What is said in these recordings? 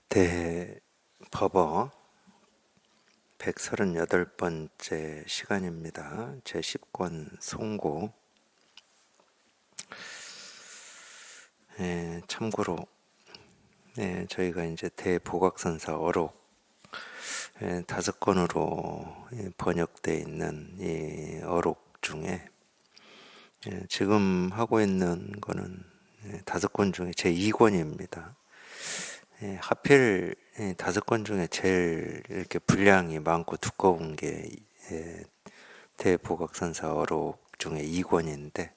대법어 138번째 시간입니다. 제10권 송고. 참고로 저희가 이제 대보각선사 어록 5권으로 번역되어 있는 이 어록 중에 지금 하고 있는 거는 5권 중에 제2권입니다. 하필 5권 중에 제일 이렇게 분량이 많고 두꺼운 게 대보각선사 어록 중에 2권인데,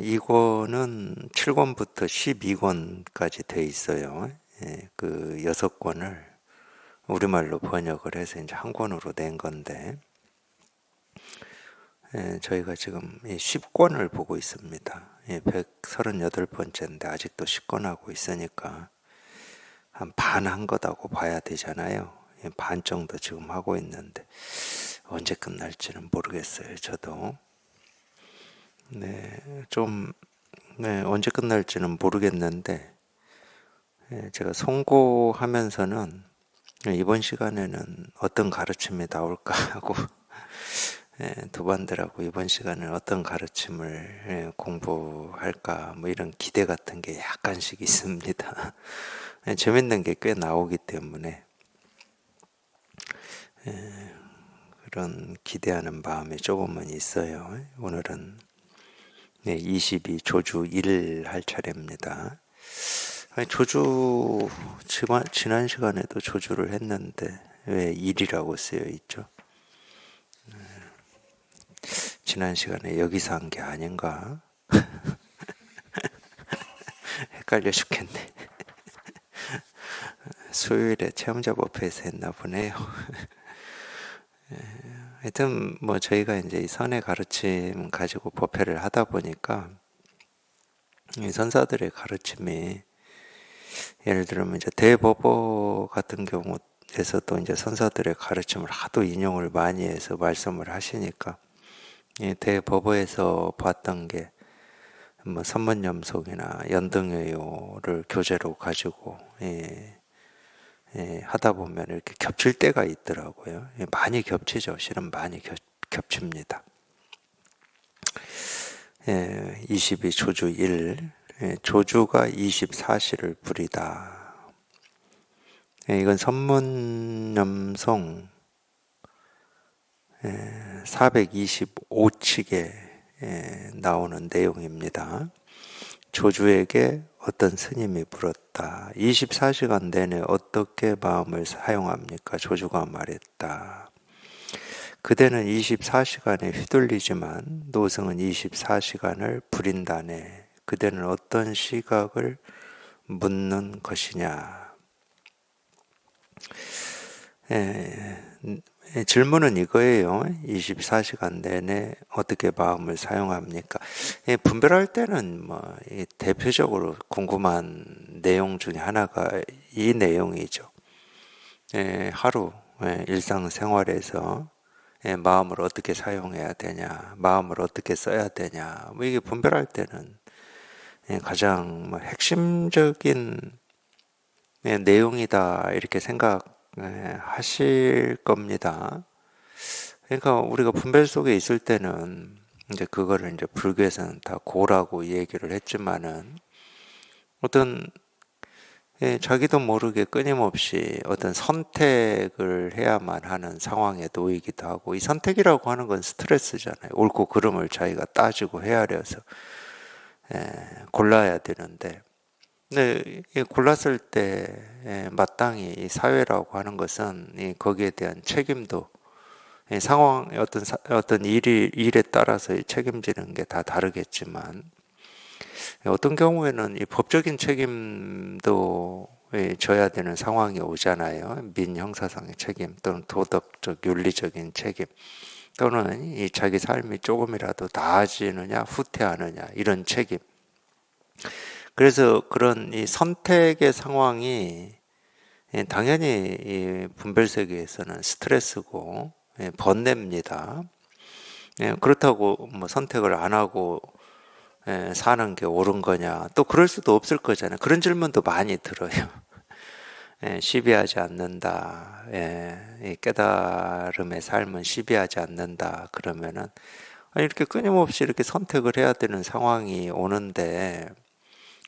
이권은 7권부터 12권까지 돼 있어요. 그 6권을 우리말로 번역을 해서 이제 한 권으로 낸 건데, 저희가 지금 10권을 보고 있습니다. 138번째인데 아직도 10권 하고 있으니까 한 반 한 거다고 봐야 되잖아요. 반 정도 지금 하고 있는데 언제 끝날지는 모르겠어요. 저도 언제 끝날지는 모르겠는데, 제가 송고하면서는 이번 시간에는 어떤 가르침이 나올까 하고 도반들하고 이번 시간에 어떤 가르침을 공부할까 뭐 이런 기대 같은 게 약간씩 있습니다. 재밌는 게 꽤 나오기 때문에 그런 기대하는 마음이 조금은 있어요. 오늘은 22 조주 1 할 차례입니다. 조주 지난 시간에도 조주를 했는데 왜 1이라고 쓰여 있죠? 지난 시간에 여기서 한 게 아닌가? 헷갈려 죽겠네. 수요일에 체험자법회에서 했나 보네요. 하여튼 뭐 저희가 이제 이 선의 가르침 가지고 법회를 하다 보니까 이 선사들의 가르침이, 예를 들면 이제 대법어 같은 경우에서도 이제 선사들의 가르침을 하도 인용을 많이 해서 말씀을 하시니까, 이 대법어에서 봤던 게 뭐 선문염속이나 연등회요를 교재로 가지고 하다 보면 이렇게 겹칠 때가 있더라고요. 많이 겹치죠. 실은 많이 겹칩니다. 22 조주 1, 조주가 24시를 부리다. 이건 선문염송 425칙에 나오는 내용입니다. 조주에게 어떤 스님이 물었다. 24시간 내내 어떻게 마음을 사용합니까? 조주가 말했다. 그대는 24시간에 휘둘리지만 노승은 24시간을 부린다네. 그대는 어떤 시각을 묻는 것이냐? 질문은 이거예요. 24시간 내내 어떻게 마음을 사용합니까? 분별할 때는 뭐 대표적으로 궁금한 내용 중에 하나가 이 내용이죠. 하루 일상생활에서 마음을 어떻게 사용해야 되냐, 마음을 어떻게 써야 되냐, 뭐 이게 분별할 때는 가장 뭐 핵심적인 내용이다 이렇게 생각하실 겁니다. 그러니까 우리가 분별 속에 있을 때는 이제 그거를 이제 불교에서는 다 고라고 얘기를 했지만은, 어떤 자기도 모르게 끊임없이 어떤 선택을 해야만 하는 상황에 놓이기도 하고, 이 선택이라고 하는 건 스트레스잖아요. 옳고 그름을 자기가 따지고 헤아려서 골라야 되는데, 근데 골랐을 때 마땅히 이 사회라고 하는 것은 거기에 대한 책임도 상황 어떤 일에 따라서 책임지는 게 다 다르겠지만, 어떤 경우에는 이 법적인 책임도 져야 되는 상황이 오잖아요. 민형사상의 책임 또는 도덕적 윤리적인 책임, 또는 이 자기 삶이 조금이라도 나아지느냐 후퇴하느냐 이런 책임. 그래서 그런 이 선택의 상황이 당연히 이 분별 세계에서는 스트레스고 번뇌입니다. 그렇다고 뭐 선택을 안 하고 사는 게 옳은 거냐, 또 그럴 수도 없을 거잖아요. 그런 질문도 많이 들어요. 시비하지 않는다. 이 깨달음의 삶은 시비하지 않는다. 그러면은 이렇게 끊임없이 이렇게 선택을 해야 되는 상황이 오는데,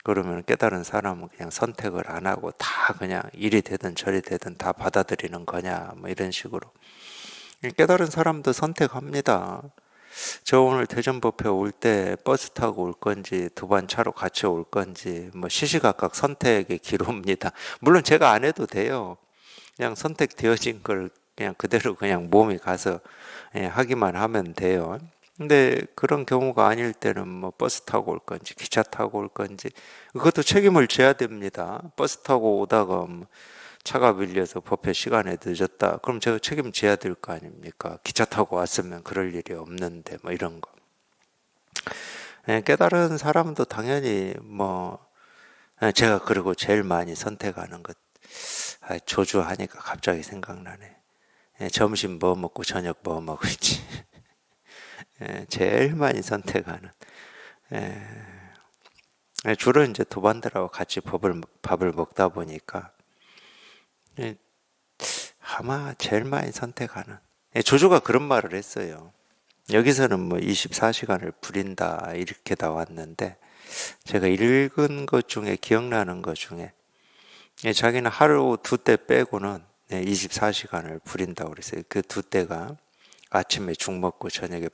그러면 깨달은 사람은 그냥 선택을 안 하고 다 그냥 이리 되든 저리 되든 다 받아들이는 거냐, 뭐 이런 식으로. 깨달은 사람도 선택합니다. 저 오늘 대전법회 올 때 버스 타고 올 건지 두 반 차로 같이 올 건지 뭐 시시각각 선택의 기로입니다. 물론 제가 안 해도 돼요. 그냥 선택되어진 걸 그냥 그대로 그냥 몸이 가서 하기만 하면 돼요. 근데 그런 경우가 아닐 때는 뭐 버스 타고 올 건지 기차 타고 올 건지 그것도 책임을 져야 됩니다. 버스 타고 오다가 뭐 차가 밀려서 법회 시간에 늦었다. 그럼 제가 책임져야 될 거 아닙니까? 기차 타고 왔으면 그럴 일이 없는데 뭐 이런 거. 깨달은 사람도 당연히 뭐 제가 그리고 제일 많이 선택하는 것 조주하니까 갑자기 생각나네. 점심 뭐 먹고 저녁 뭐 먹을지 제일 많이 선택하는. 주로 이제 도반들하고 같이 밥을 먹다 보니까 아마 제일 많이 선택하는. 조조가 그런 말을 했어요. 여기서는 뭐 24시간을 부린다 이렇게 나왔는데, 제가 읽은 것 중에 기억나는 것 중에 자기는 하루 두 때 빼고는 24시간을 부린다고 그랬어요. 그 두 때가 아침에 죽 먹고 저녁에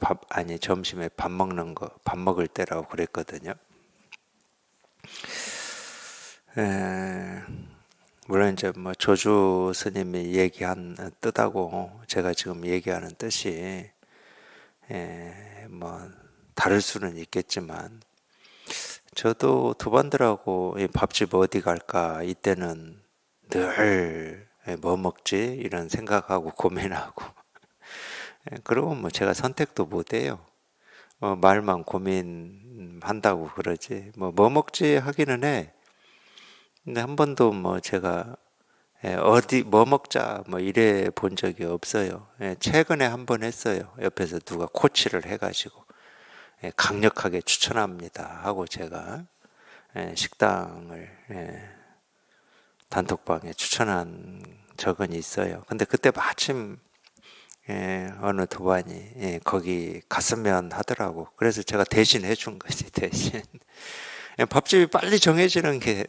점심에 밥 먹을 때라고 그랬거든요. 물론 이제 뭐 조주 스님이 얘기한 뜻하고 제가 지금 얘기하는 뜻이 뭐 다를 수는 있겠지만, 저도 두 반들하고 밥집 어디 갈까 이때는 늘 뭐 먹지 이런 생각하고 고민하고 그리고 뭐 제가 선택도 못 해요. 말만 고민한다고 그러지 뭐 먹지 하기는 해. 근데 한 번도 뭐 제가 어디 뭐 먹자 뭐 이래 본 적이 없어요. 최근에 한 번 했어요. 옆에서 누가 코치를 해가지고 강력하게 추천합니다 하고 제가 식당을 단톡방에 추천한 적은 있어요. 근데 그때 마침 어느 도반이 거기 갔으면 하더라고. 그래서 제가 대신 해준 거지, 대신. 밥집이 빨리 정해지는 게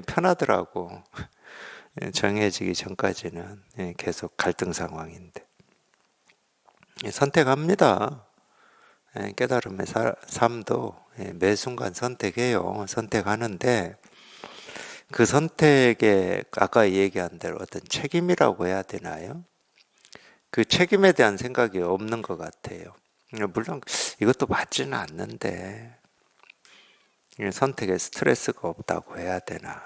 편하더라고. 정해지기 전까지는 계속 갈등 상황인데. 선택합니다. 깨달음의 삶도 매 순간 선택해요. 선택하는데 그 선택에 아까 얘기한 대로 어떤 책임이라고 해야 되나요? 그 책임에 대한 생각이 없는 것 같아요. 물론 이것도 맞지는 않는데 선택에 스트레스가 없다고 해야 되나.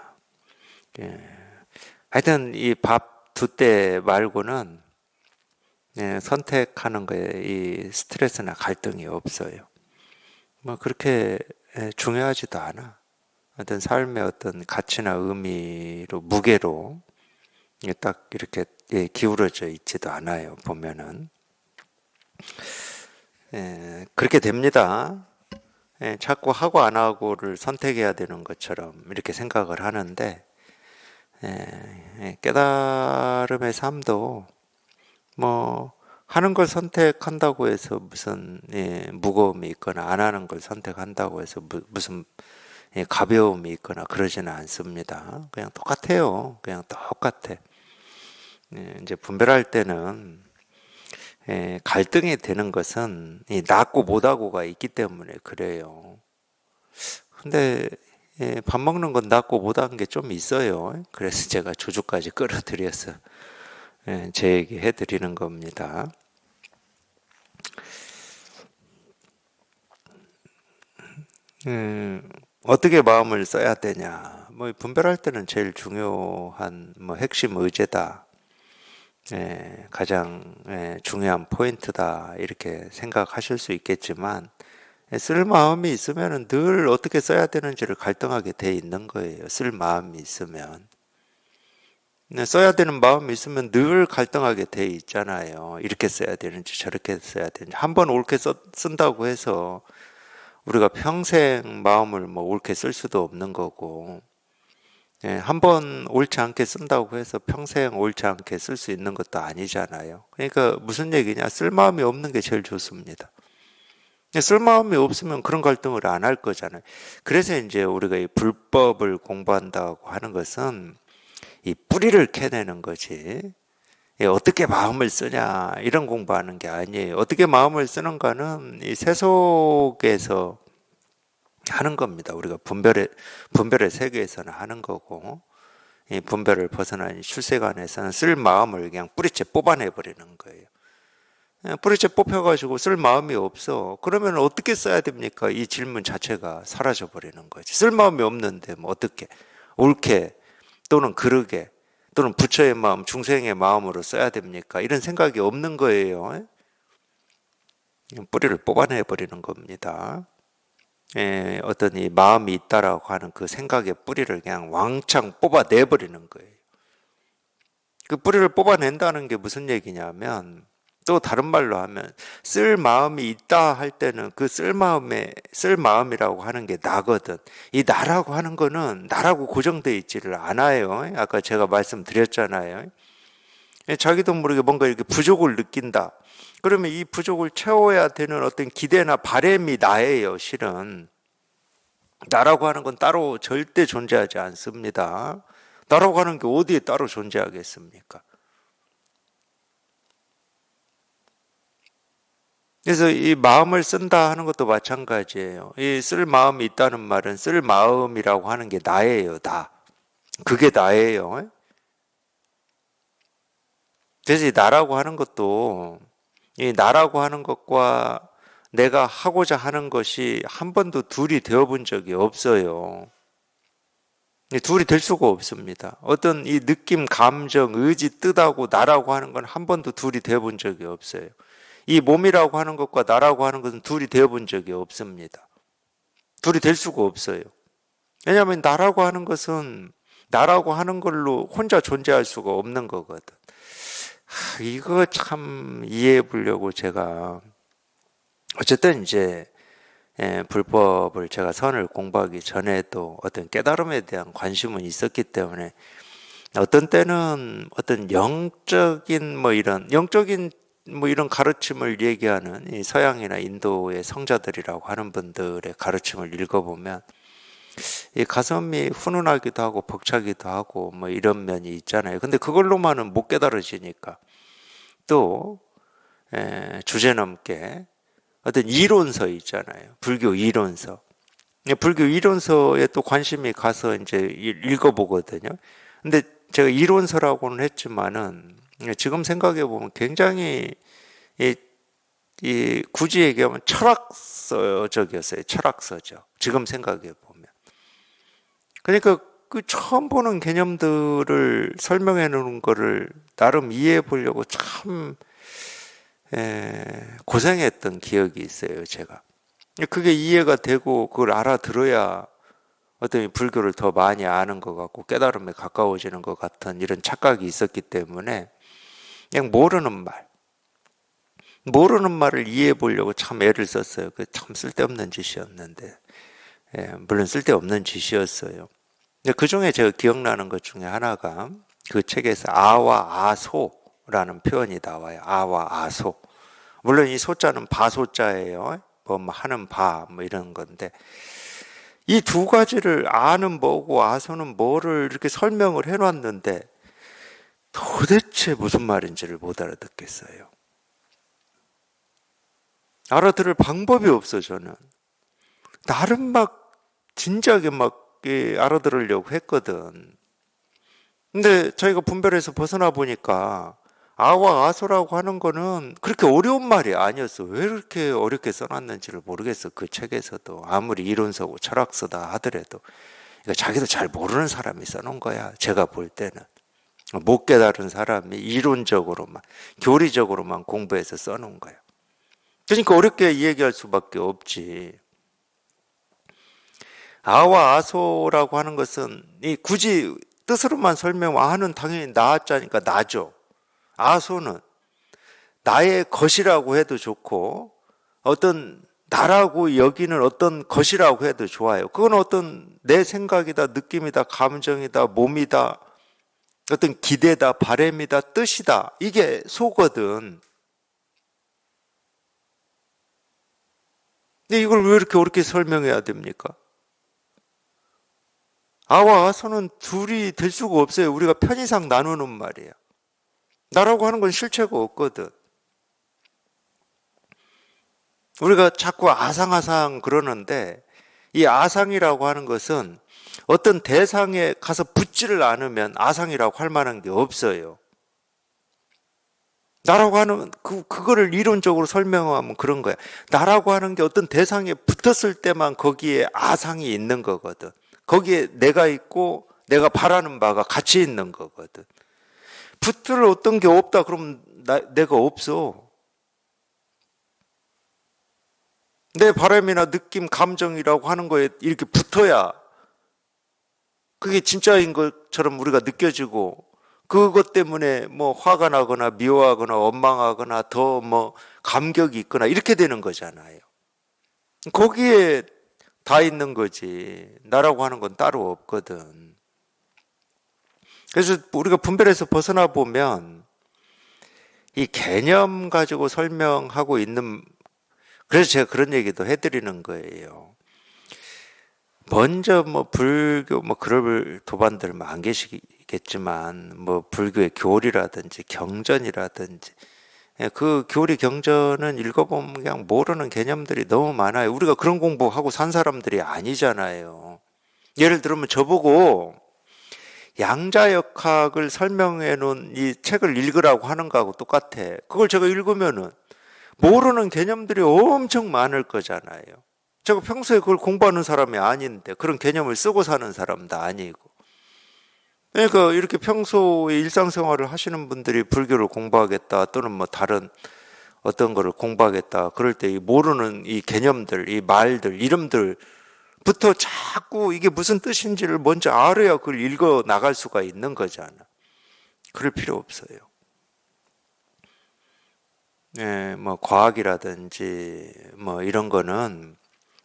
하여튼 이 밥 두 때 말고는 선택하는 거에 이 스트레스나 갈등이 없어요. 뭐 그렇게 중요하지도 않아. 어떤 삶의 어떤 가치나 의미로 무게로 딱 이렇게 기울어져 있지도 않아요. 보면은 그렇게 됩니다. 자꾸 하고 안 하고를 선택해야 되는 것처럼 이렇게 생각을 하는데 깨달음의 삶도 뭐 하는 걸 선택한다고 해서 무슨 무거움이 있거나 안 하는 걸 선택한다고 해서 무슨 가벼움이 있거나 그러지는 않습니다. 그냥 똑같아요. 그냥 똑같아. 이제 분별할 때는 갈등이 되는 것은 이 낫고 못하고가 있기 때문에 그래요. 근데 밥 먹는 건 낫고 못한 게 좀 있어요. 그래서 제가 조주까지 끌어들여서 제 얘기 해드리는 겁니다. 어떻게 마음을 써야 되냐? 뭐 분별할 때는 제일 중요한 뭐 핵심 의제다. 가장 중요한 포인트다 이렇게 생각하실 수 있겠지만 쓸 마음이 있으면 늘 어떻게 써야 되는지를 갈등하게 돼 있는 거예요. 쓸 마음이 있으면 써야 되는 마음이 있으면 늘 갈등하게 돼 있잖아요. 이렇게 써야 되는지 저렇게 써야 되는지. 한번 옳게 쓴다고 해서 우리가 평생 마음을 뭐 옳게 쓸 수도 없는 거고 예, 한번 옳지 않게 쓴다고 해서 평생 옳지 않게 쓸 수 있는 것도 아니잖아요. 그러니까 무슨 얘기냐? 쓸 마음이 없는 게 제일 좋습니다. 쓸 마음이 없으면 그런 갈등을 안 할 거잖아요. 그래서 이제 우리가 이 불법을 공부한다고 하는 것은 이 뿌리를 캐내는 거지. 예, 어떻게 마음을 쓰냐 이런 공부하는 게 아니에요. 어떻게 마음을 쓰는가는 이 세속에서 하는 겁니다. 우리가 분별의 세계에서는 하는 거고, 이 분별을 벗어난 이 출세관에서는 쓸 마음을 그냥 뿌리째 뽑아내 버리는 거예요. 그냥 뿌리째 뽑혀가지고 쓸 마음이 없어. 그러면 어떻게 써야 됩니까? 이 질문 자체가 사라져 버리는 거지. 쓸 마음이 없는데 뭐 어떻게 옳게 또는 그르게 또는 부처의 마음, 중생의 마음으로 써야 됩니까? 이런 생각이 없는 거예요. 뿌리를 뽑아내 버리는 겁니다. 어떤 이 마음이 있다라고 하는 그 생각의 뿌리를 그냥 왕창 뽑아내 버리는 거예요. 그 뿌리를 뽑아낸다는 게 무슨 얘기냐면, 또 다른 말로 하면 쓸 마음이 있다 할 때는 그 쓸 마음이라고 하는 게 나거든. 이 나라고 하는 거는 나라고 고정되어 있지를 않아요. 아까 제가 말씀드렸잖아요. 자기도 모르게 뭔가 이렇게 부족을 느낀다. 그러면 이 부족을 채워야 되는 어떤 기대나 바램이 나예요, 실은. 나라고 하는 건 따로 절대 존재하지 않습니다. 나라고 하는 게 어디에 따로 존재하겠습니까? 그래서 이 마음을 쓴다 하는 것도 마찬가지예요. 이 쓸 마음이 있다는 말은 쓸 마음이라고 하는 게 나예요, 나. 그게 나예요. 그래서 이 나라고 하는 것도 이 나라고 하는 것과 내가 하고자 하는 것이 한 번도 둘이 되어 본 적이 없어요. 둘이 될 수가 없습니다. 어떤 이 느낌, 감정, 의지, 뜻하고 나라고 하는 건 한 번도 둘이 되어 본 적이 없어요. 이 몸이라고 하는 것과 나라고 하는 것은 둘이 되어 본 적이 없습니다. 둘이 될 수가 없어요. 왜냐하면 나라고 하는 것은 나라고 하는 걸로 혼자 존재할 수가 없는 거거든. 이거 참 이해해 보려고 제가 어쨌든 이제 불법을 제가 선을 공부하기 전에도 어떤 깨달음에 대한 관심은 있었기 때문에 어떤 때는 어떤 영적인 뭐 이런 가르침을 얘기하는 이 서양이나 인도의 성자들이라고 하는 분들의 가르침을 읽어보면 이 가슴이 훈훈하기도 하고 벅차기도 하고 뭐 이런 면이 있잖아요. 근데 그걸로만은 못 깨달아지니까 또 주제넘게 어떤 이론서 있잖아요. 불교 이론서. 불교 이론서에 또 관심이 가서 이제 읽어보거든요. 근데 제가 이론서라고는 했지만은 지금 생각해 보면 굉장히 굳이 얘기하면 철학서적이었어요. 철학서적. 지금 생각해 보면. 그러니까 그 처음 보는 개념들을 설명해 놓은 거를 나름 이해해 보려고 참 고생했던 기억이 있어요, 제가. 그게 이해가 되고 그걸 알아들어야 어떤 불교를 더 많이 아는 것 같고 깨달음에 가까워지는 것 같은 이런 착각이 있었기 때문에 그냥 모르는 말을 이해해 보려고 참 애를 썼어요. 그 참 쓸데없는 짓이었는데, 물론 쓸데없는 짓이었어요. 근데 그 중에 제가 기억나는 것 중에 하나가 그 책에서 아와 아소라는 표현이 나와요. 아와 아소. 물론 이 소자는 바소자예요. 뭐 하는 바 뭐 이런 건데 이 두 가지를 아는 뭐고 아소는 뭐를 이렇게 설명을 해놨는데 도대체 무슨 말인지를 못 알아듣겠어요. 알아들을 방법이 없어 저는. 나름 막 진지하게 막 알아들으려고 했거든. 근데 저희가 분별해서 벗어나 보니까 아와 아소라고 하는 거는 그렇게 어려운 말이 아니었어. 왜 이렇게 어렵게 써놨는지를 모르겠어. 그 책에서도 아무리 이론서고 철학서다 하더라도 그러니까 자기도 잘 모르는 사람이 써놓은 거야. 제가 볼 때는 못 깨달은 사람이 이론적으로만 교리적으로만 공부해서 써놓은 거야. 그러니까 어렵게 얘기할 수밖에 없지. 아와 아소라고 하는 것은 굳이 뜻으로만 설명하면 아는 당연히 나자니까 나죠. 아소는 나의 것이라고 해도 좋고 어떤 나라고 여기는 어떤 것이라고 해도 좋아요. 그건 어떤 내 생각이다, 느낌이다, 감정이다, 몸이다, 어떤 기대다, 바램이다, 뜻이다. 이게 소거든. 근데 이걸 왜 이렇게 어렵게 설명해야 됩니까? 아와 아서는 둘이 될 수가 없어요. 우리가 편의상 나누는 말이에요. 나라고 하는 건 실체가 없거든. 우리가 자꾸 아상아상 그러는데 이 아상이라고 하는 것은 어떤 대상에 가서 붙지를 않으면 아상이라고 할 만한 게 없어요. 나라고 하는 그거를 이론적으로 설명하면 그런 거야. 나라고 하는 게 어떤 대상에 붙었을 때만 거기에 아상이 있는 거거든. 거기에 내가 있고 내가 바라는 바가 같이 있는 거거든. 붙을 어떤 게 없다 그러면 내가 없어. 내 바람이나 느낌, 감정이라고 하는 거에 이렇게 붙어야 그게 진짜인 것처럼 우리가 느껴지고 그것 때문에 뭐 화가 나거나 미워하거나 원망하거나 더 뭐 감격이 있거나 이렇게 되는 거잖아요. 거기에 다 있는 거지. 나라고 하는 건 따로 없거든. 그래서 우리가 분별해서 벗어나 보면 이 개념 가지고 설명하고 있는, 그래서 제가 그런 얘기도 해드리는 거예요. 먼저 뭐 불교 뭐 그럴 도반들 안 계시겠지만 뭐 불교의 교리라든지 경전이라든지 그 교리 경전은 읽어보면 그냥 모르는 개념들이 너무 많아요. 우리가 그런 공부하고 산 사람들이 아니잖아요. 예를 들면 저보고 양자역학을 설명해 놓은 이 책을 읽으라고 하는 거하고 똑같아. 그걸 제가 읽으면은 모르는 개념들이 엄청 많을 거잖아요. 제가 평소에 그걸 공부하는 사람이 아닌데 그런 개념을 쓰고 사는 사람도 아니고. 그러니까 이렇게 평소에 일상생활을 하시는 분들이 불교를 공부하겠다 또는 뭐 다른 어떤 거를 공부하겠다 그럴 때 이 모르는 이 개념들, 이 말들, 이름들부터 자꾸 이게 무슨 뜻인지를 먼저 알아야 그걸 읽어 나갈 수가 있는 거잖아. 그럴 필요 없어요. 네, 뭐 과학이라든지 뭐 이런 거는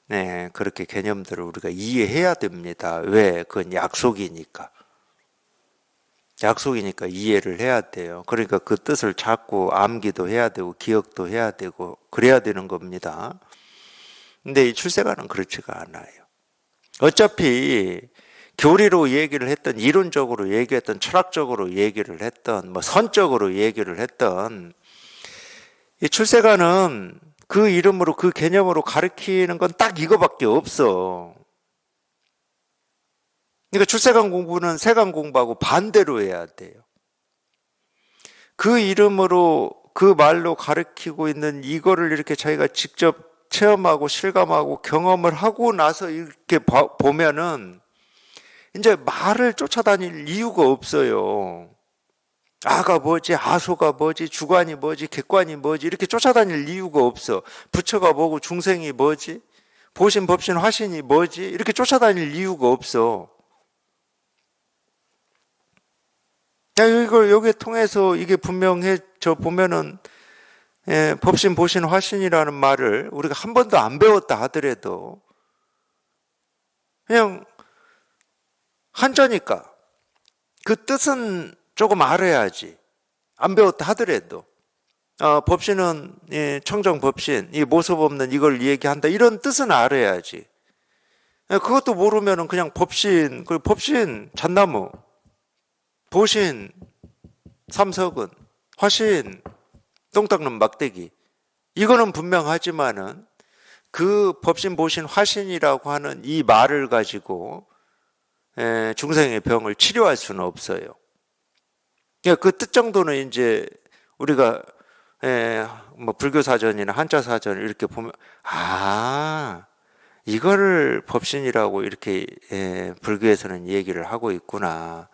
네, 그렇게 개념들을 우리가 이해해야 됩니다. 왜? 그건 약속이니까. 약속이니까 이해를 해야 돼요. 그러니까 그 뜻을 자꾸 암기도 해야 되고 기억도 해야 되고 그래야 되는 겁니다. 근데 이 출세관은 그렇지가 않아요. 어차피 교리로 얘기를 했던, 이론적으로 얘기했던, 철학적으로 얘기를 했던, 뭐 선적으로 얘기를 했던 이 출세관은 그 이름으로 그 개념으로 가르치는 건 딱 이거밖에 없어. 그러니까 출세관 공부는 세관 공부하고 반대로 해야 돼요. 그 이름으로 그 말로 가르치고 있는 이거를 이렇게 자기가 직접 체험하고 실감하고 경험을 하고 나서 이렇게 보면은 이제 말을 쫓아다닐 이유가 없어요. 아가 뭐지, 아소가 뭐지, 주관이 뭐지, 객관이 뭐지 이렇게 쫓아다닐 이유가 없어. 부처가 뭐고 중생이 뭐지, 보신 법신 화신이 뭐지 이렇게 쫓아다닐 이유가 없어. 야, 이걸 여기에 통해서 이게 분명해져 보면은 법신, 보신, 화신이라는 말을 우리가 한 번도 안 배웠다 하더라도 그냥 한자니까 그 뜻은 조금 알아야지. 안 배웠다 하더라도 법신은 청정법신, 이 모습 없는 이걸 얘기한다 이런 뜻은 알아야지. 그것도 모르면은 그냥 법신, 그리고 법신 잣나무, 보신 삼석은, 화신 똥 닦는 막대기 이거는 분명하지만은 그 법신, 보신, 화신이라고 하는 이 말을 가지고 중생의 병을 치료할 수는 없어요. 그 뜻 정도는 이제 우리가 뭐 불교 사전이나 한자 사전을 이렇게 보면 이거를 법신이라고 이렇게 불교에서는 얘기를 하고 있구나.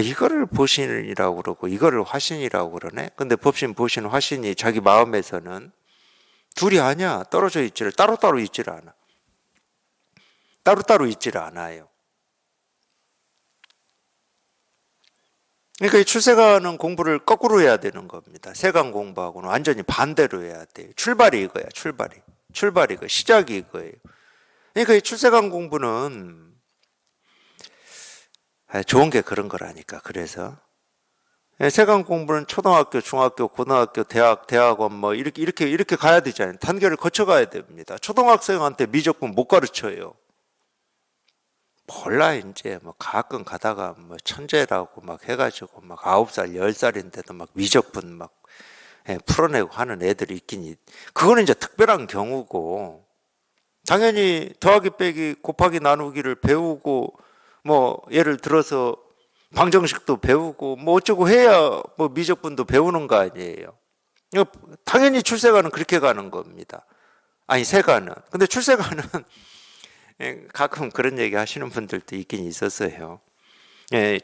이거를 보신이라고 그러고 이거를 화신이라고 그러네. 근데 법신, 보신, 화신이 자기 마음에서는 둘이 아니야. 떨어져 있지를, 따로따로 있지를 않아. 따로따로 있지를 않아요. 그러니까 이 출세관은 공부를 거꾸로 해야 되는 겁니다. 세관 공부하고는 완전히 반대로 해야 돼요. 출발이 이거야, 출발이. 출발이 시작이 이거예요. 그러니까 이 출세관 공부는 좋은 게 그런 거라니까. 그래서 세관 공부는 초등학교, 중학교, 고등학교, 대학원 뭐 이렇게 가야 되잖아요. 단계를 거쳐 가야 됩니다. 초등학생한테 미적분 못 가르쳐요. 몰라 이제 뭐 가끔 가다가 뭐 천재라고 막 해가지고 막 9살, 10살인데도 막 미적분 막 풀어내고 하는 애들이 그거는 이제 특별한 경우고, 당연히 더하기 빼기 곱하기 나누기를 배우고 뭐 예를 들어서 방정식도 배우고 뭐 어쩌고 해야 뭐 미적분도 배우는 거 아니에요. 당연히 출세관은 그렇게 가는 겁니다. 아니 세관은. 근데 출세관은 가끔 그런 얘기 하시는 분들도 있긴 있었어요.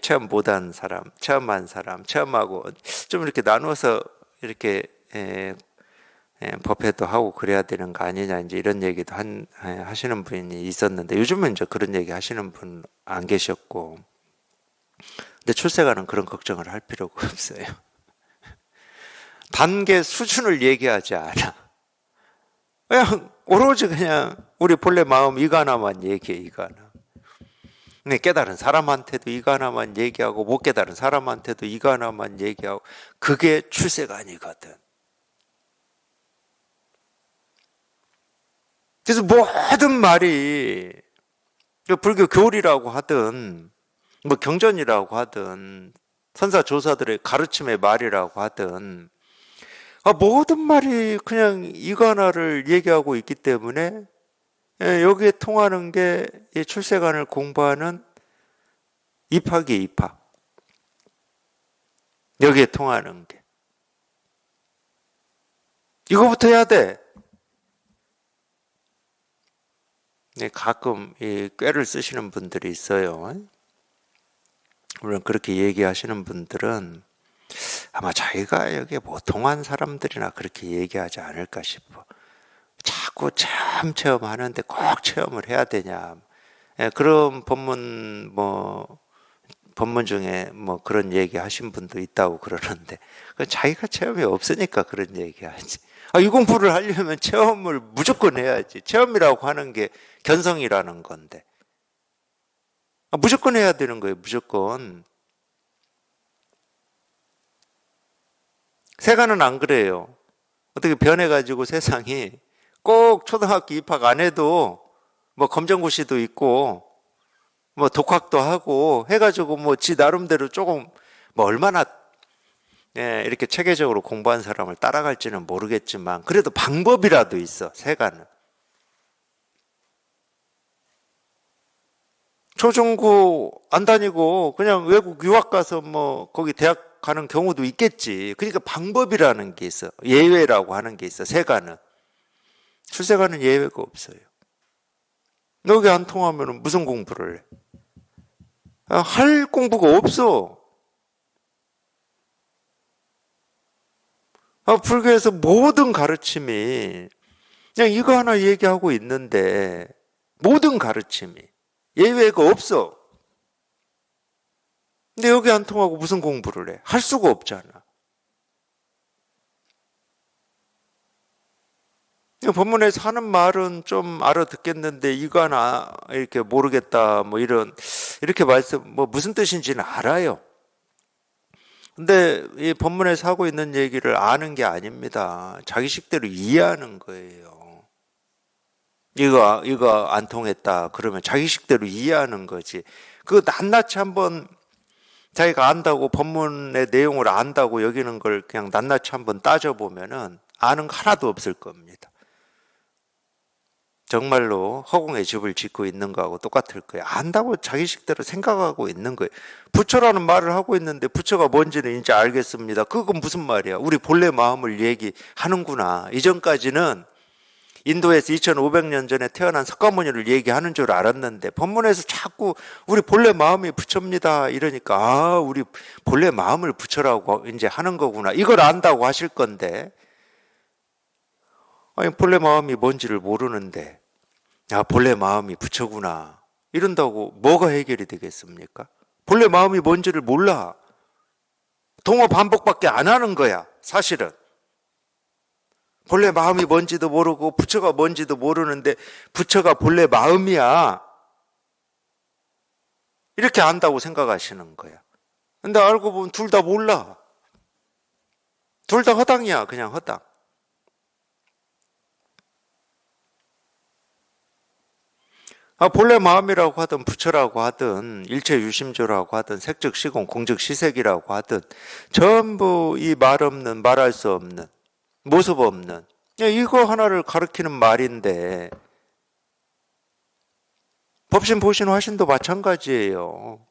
체험 못한 사람, 체험한 사람, 체험하고 좀 이렇게 나누어서 이렇게 법회도 하고 그래야 되는 거 아니냐 이제 이런 얘기도 하시는 분이 있었는데, 요즘은 이제 그런 얘기 하시는 분 안 계셨고, 근데 출세관은 그런 걱정을 할 필요가 없어요. 단계 수준을 얘기하지 않아. 그냥 오로지 그냥 우리 본래 마음 이거 하나만 얘기해, 이거 하나. 근데 깨달은 사람한테도 이거 하나만 얘기하고 못 깨달은 사람한테도 이거 하나만 얘기하고, 그게 출세관이거든. 그래서 모든 말이 불교 교리라고 하든 뭐 경전이라고 하든 선사조사들의 가르침의 말이라고 하든 모든 말이 그냥 이거 하나를 얘기하고 있기 때문에 여기에 통하는 게 이 출세관을 공부하는 입학이에요, 입학. 여기에 통하는 게 이거부터 해야 돼. 가끔 이 꾀를 쓰시는 분들이 있어요. 물론 그렇게 얘기하시는 분들은 아마 자기가 여기에 보통한 사람들이나 그렇게 얘기하지 않을까 싶어. 자꾸 체험하는데 꼭 체험을 해야 되냐. 그런 법문 중에 뭐 그런 얘기 하신 분도 있다고 그러는데, 자기가 체험이 없으니까 그런 얘기 하지. 이 공부를 하려면 체험을 무조건 해야지. 체험이라고 하는 게 견성이라는 건데. 무조건 해야 되는 거예요, 무조건. 세간은 안 그래요. 어떻게 변해가지고 세상이 꼭 초등학교 입학 안 해도 뭐 검정고시도 있고 뭐 독학도 하고 해가지고 뭐 지 나름대로 조금 뭐 얼마나 이렇게 체계적으로 공부한 사람을 따라갈지는 모르겠지만 그래도 방법이라도 있어, 세간은. 초중고 안 다니고 그냥 외국 유학 가서 뭐 거기 대학 가는 경우도 있겠지. 그러니까 방법이라는 게 있어. 예외라고 하는 게 있어, 세간은. 출세관은 예외가 없어요. 여기 안 통하면 무슨 공부를 해? 할 공부가 없어. 불교에서 모든 가르침이 그냥 이거 하나 얘기하고 있는데, 모든 가르침이 예외가 없어. 근데 여기 안 통하고 무슨 공부를 해? 할 수가 없잖아. 법문에서 하는 말은 좀 알아듣겠는데 이거 하나 이렇게 모르겠다 뭐 이렇게 말씀 뭐 무슨 뜻인지는 알아요. 근데 이 법문에서 하고 있는 얘기를 아는 게 아닙니다. 자기식대로 이해하는 거예요. 이거 안 통했다 그러면 자기식대로 이해하는 거지. 그거 낱낱이 한번 자기가 안다고, 법문의 내용을 안다고 여기는 걸 그냥 낱낱이 한번 따져보면은 아는 거 하나도 없을 겁니다. 정말로 허공에 집을 짓고 있는 거하고 똑같을 거예요. 안다고 자기식대로 생각하고 있는 거예요. 부처라는 말을 하고 있는데 부처가 뭔지는 이제 알겠습니다. 그건 무슨 말이야? 우리 본래 마음을 얘기하는구나. 이전까지는 인도에서 2500년 전에 태어난 석가모니를 얘기하는 줄 알았는데 법문에서 자꾸 우리 본래 마음이 부처입니다 이러니까 우리 본래 마음을 부처라고 이제 하는 거구나. 이걸 안다고 하실 건데, 아니 본래 마음이 뭔지를 모르는데 본래 마음이 부처구나 이런다고 뭐가 해결이 되겠습니까? 본래 마음이 뭔지를 몰라. 동어 반복밖에 안 하는 거야, 사실은. 본래 마음이 뭔지도 모르고 부처가 뭔지도 모르는데 부처가 본래 마음이야. 이렇게 안다고 생각하시는 거야. 근데 알고 보면 둘 다 몰라. 둘 다 허당이야. 그냥 허당. 본래 마음이라고 하든 부처라고 하든 일체유심조라고 하든 색즉시공 공즉시색이라고 하든 전부 이 말 없는 말할 수 없는 모습 없는 이거 하나를 가리키는 말인데 법신 보신 화신도 마찬가지예요.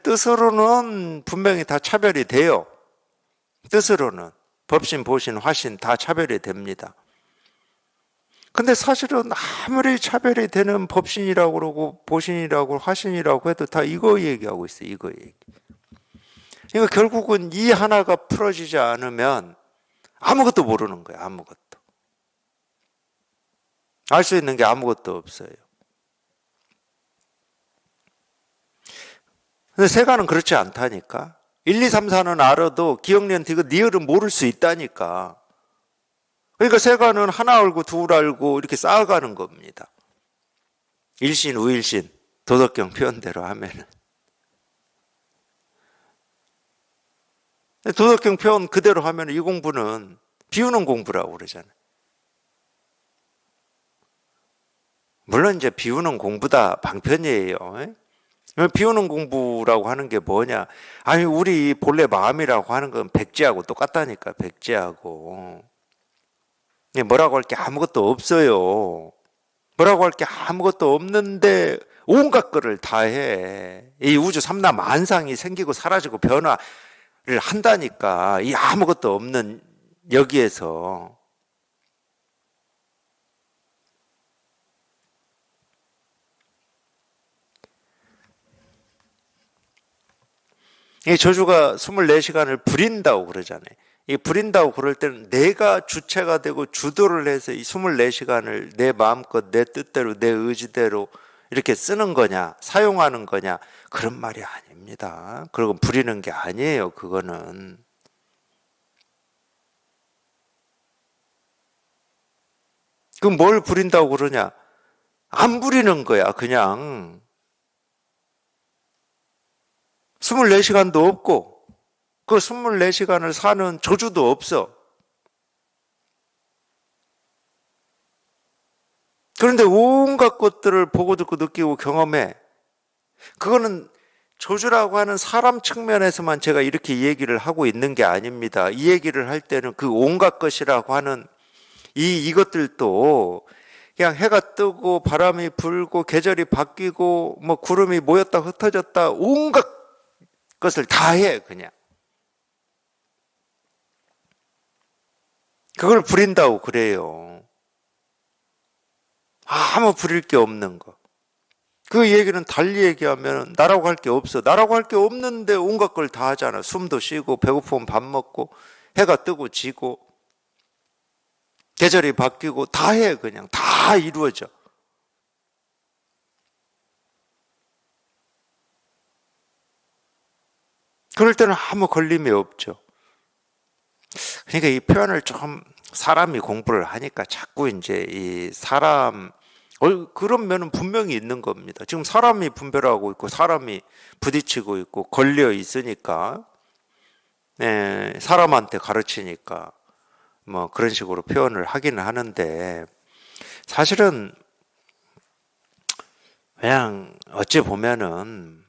뜻으로는 분명히 다 차별이 돼요. 뜻으로는 법신 보신 화신 다 차별이 됩니다. 근데 사실은 아무리 차별이 되는 법신이라고 그러고 보신이라고 화신이라고 해도 다 이거 얘기하고 있어요. 이거 얘기. 그러니까 결국은 이 하나가 풀어지지 않으면 아무것도 모르는 거예요. 아무것도. 알 수 있는 게 아무것도 없어요. 근데 세간은 그렇지 않다니까. 1, 2, 3, 4는 알아도 기억년, 디귿, 니을은 모를 수 있다니까. 그러니까 세간은 하나 알고 둘 알고 이렇게 쌓아가는 겁니다. 일신, 우일신, 도덕경 표현대로 하면은. 도덕경 표현 그대로 하면 이 공부는 비우는 공부라고 그러잖아요. 물론 이제 비우는 공부다 방편이에요. 비우는 공부라고 하는 게 뭐냐? 아니 우리 본래 마음이라고 하는 건 백지하고 똑같다니까. 백지하고 뭐라고 할 게 아무것도 없어요. 뭐라고 할 게 아무것도 없는데 온갖 거를 다 해. 이 우주 삼라 만상이 생기고 사라지고 변화를 한다니까. 이 아무것도 없는 여기에서. 이 저주가 24시간을 부린다고 그러잖아요. 이 부린다고 그럴 때는 내가 주체가 되고 주도를 해서 이 24시간을 내 마음껏 내 뜻대로 내 의지대로 이렇게 쓰는 거냐 사용하는 거냐 그런 말이 아닙니다. 그리고 부리는 게 아니에요. 그거는. 그럼 뭘 부린다고 그러냐? 안 부리는 거야. 그냥 24시간도 없고 그 24시간을 사는 저주도 없어. 그런데 온갖 것들을 보고 듣고 느끼고 경험해. 그거는 저주라고 하는 사람 측면에서만 제가 이렇게 얘기를 하고 있는 게 아닙니다. 이 얘기를 할 때는 그 온갖 것이라고 하는 이것들도 그냥 해가 뜨고 바람이 불고 계절이 바뀌고 뭐 구름이 모였다 흩어졌다 온갖 것을 다 해 그냥. 그걸 부린다고 그래요. 아무 부릴 게 없는 거. 그 얘기는 달리 얘기하면 나라고 할 게 없어. 나라고 할 게 없는데 온갖 걸 다 하잖아. 숨도 쉬고 배고프면 밥 먹고 해가 뜨고 지고 계절이 바뀌고 다 해 그냥. 다 이루어져. 그럴 때는 아무 걸림이 없죠. 그러니까 이 표현을 좀 사람이 공부를 하니까 자꾸 이제 이 사람 그런 면은 분명히 있는 겁니다. 지금 사람이 분별하고 있고 사람이 부딪히고 있고 걸려 있으니까 사람한테 가르치니까 뭐 그런 식으로 표현을 하기는 하는데 사실은 그냥 어찌 보면은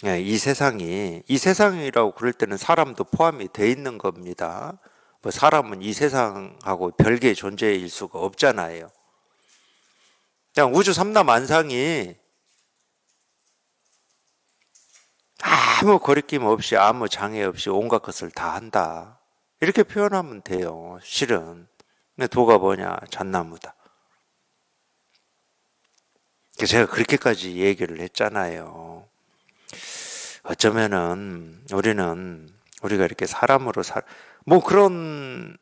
이 세상이라고 그럴 때는 사람도 포함이 돼 있는 겁니다. 뭐 사람은 이 세상하고 별개의 존재일 수가 없잖아요. 그냥 우주 삼라 만상이 아무 거리낌 없이 아무 장애 없이 온갖 것을 다 한다. 이렇게 표현하면 돼요. 실은. 근데 도가 뭐냐? 잣나무다. 제가 그렇게까지 얘기를 했잖아요. 어쩌면은 우리가 이렇게 사람으로 뭐 그런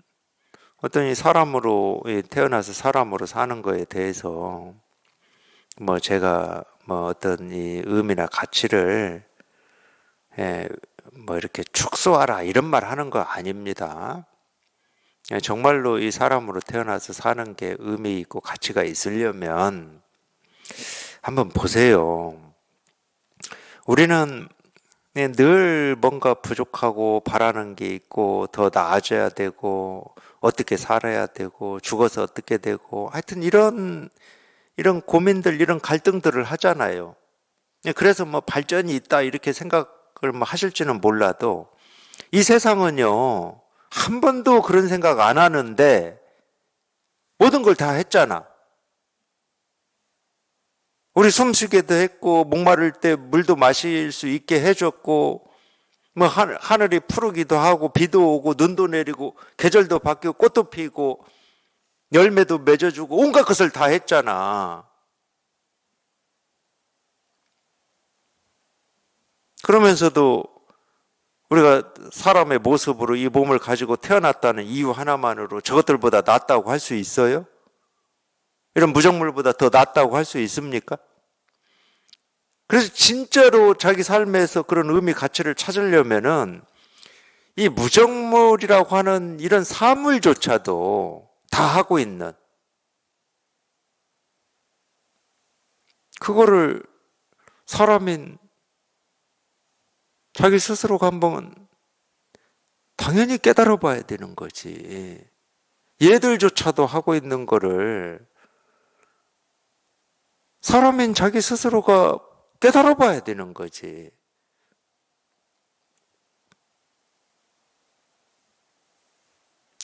어떤 이 사람으로 태어나서 사람으로 사는 거에 대해서 뭐 제가 뭐 어떤 이 의미나 가치를 뭐 이렇게 축소하라 이런 말 하는 거 아닙니다. 정말로 이 사람으로 태어나서 사는 게 의미 있고 가치가 있으려면 한번 보세요. 우리는 늘 뭔가 부족하고 바라는 게 있고 더 나아져야 되고 어떻게 살아야 되고 죽어서 어떻게 되고 하여튼 이런 고민들 이런 갈등들을 하잖아요. 그래서 뭐 발전이 있다 이렇게 생각을 뭐 하실지는 몰라도 이 세상은요 한 번도 그런 생각 안 하는데 모든 걸 다 했잖아. 우리 숨쉬게도 했고 목마를 때 물도 마실 수 있게 해줬고 뭐 하늘이 푸르기도 하고 비도 오고 눈도 내리고 계절도 바뀌고 꽃도 피고 열매도 맺어주고 온갖 것을 다 했잖아. 그러면서도 우리가 사람의 모습으로 이 몸을 가지고 태어났다는 이유 하나만으로 저것들보다 낫다고 할 수 있어요? 이런 무정물보다 더 낫다고 할 수 있습니까? 그래서 진짜로 자기 삶에서 그런 의미, 가치를 찾으려면은 이 무정물이라고 하는 이런 사물조차도 다 하고 있는 그거를 사람인 자기 스스로가 한번 당연히 깨달아 봐야 되는 거지. 얘들조차도 하고 있는 거를 사람인 자기 스스로가 깨달아 봐야 되는 거지.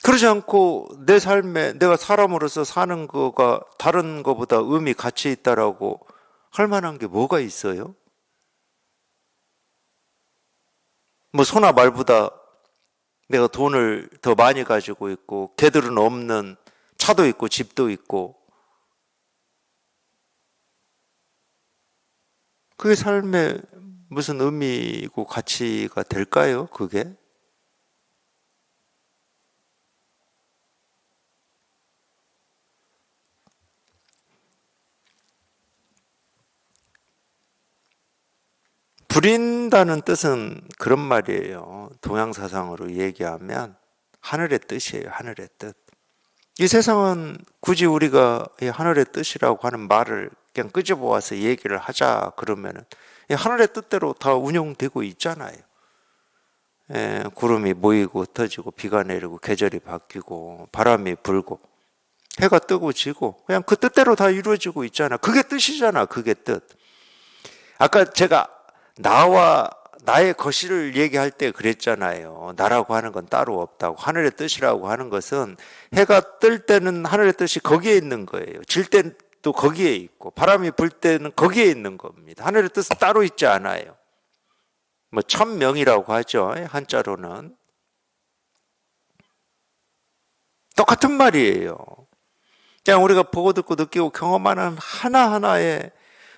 그러지 않고 내 삶에 내가 사람으로서 사는 거가 다른 거보다 의미, 가치 있다라고 할 만한 게 뭐가 있어요? 뭐 소나 말보다 내가 돈을 더 많이 가지고 있고 걔들은 없는 차도 있고 집도 있고 그게 삶에 무슨 의미고 가치가 될까요? 그게? 부린다는 뜻은 그런 말이에요. 동양사상으로 얘기하면 하늘의 뜻이에요. 하늘의 뜻. 이 세상은 굳이 우리가 이 하늘의 뜻이라고 하는 말을 그냥 끄집어와서 얘기를 하자 그러면은 이 하늘의 뜻대로 다 운영되고 있잖아요. 구름이 모이고 흩어지고 비가 내리고 계절이 바뀌고 바람이 불고 해가 뜨고 지고 그냥 그 뜻대로 다 이루어지고 있잖아. 그게 뜻이잖아. 그게 뜻. 아까 제가 나와 나의 것을 얘기할 때 그랬잖아요. 나라고 하는 건 따로 없다고. 하늘의 뜻이라고 하는 것은 해가 뜰 때는 하늘의 뜻이 거기에 있는 거예요. 질 때는 또 거기에 있고 바람이 불 때는 거기에 있는 겁니다. 하늘의 뜻은 따로 있지 않아요. 뭐 천명이라고 하죠. 한자로는. 똑같은 말이에요. 그냥 우리가 보고 듣고 느끼고 경험하는 하나하나에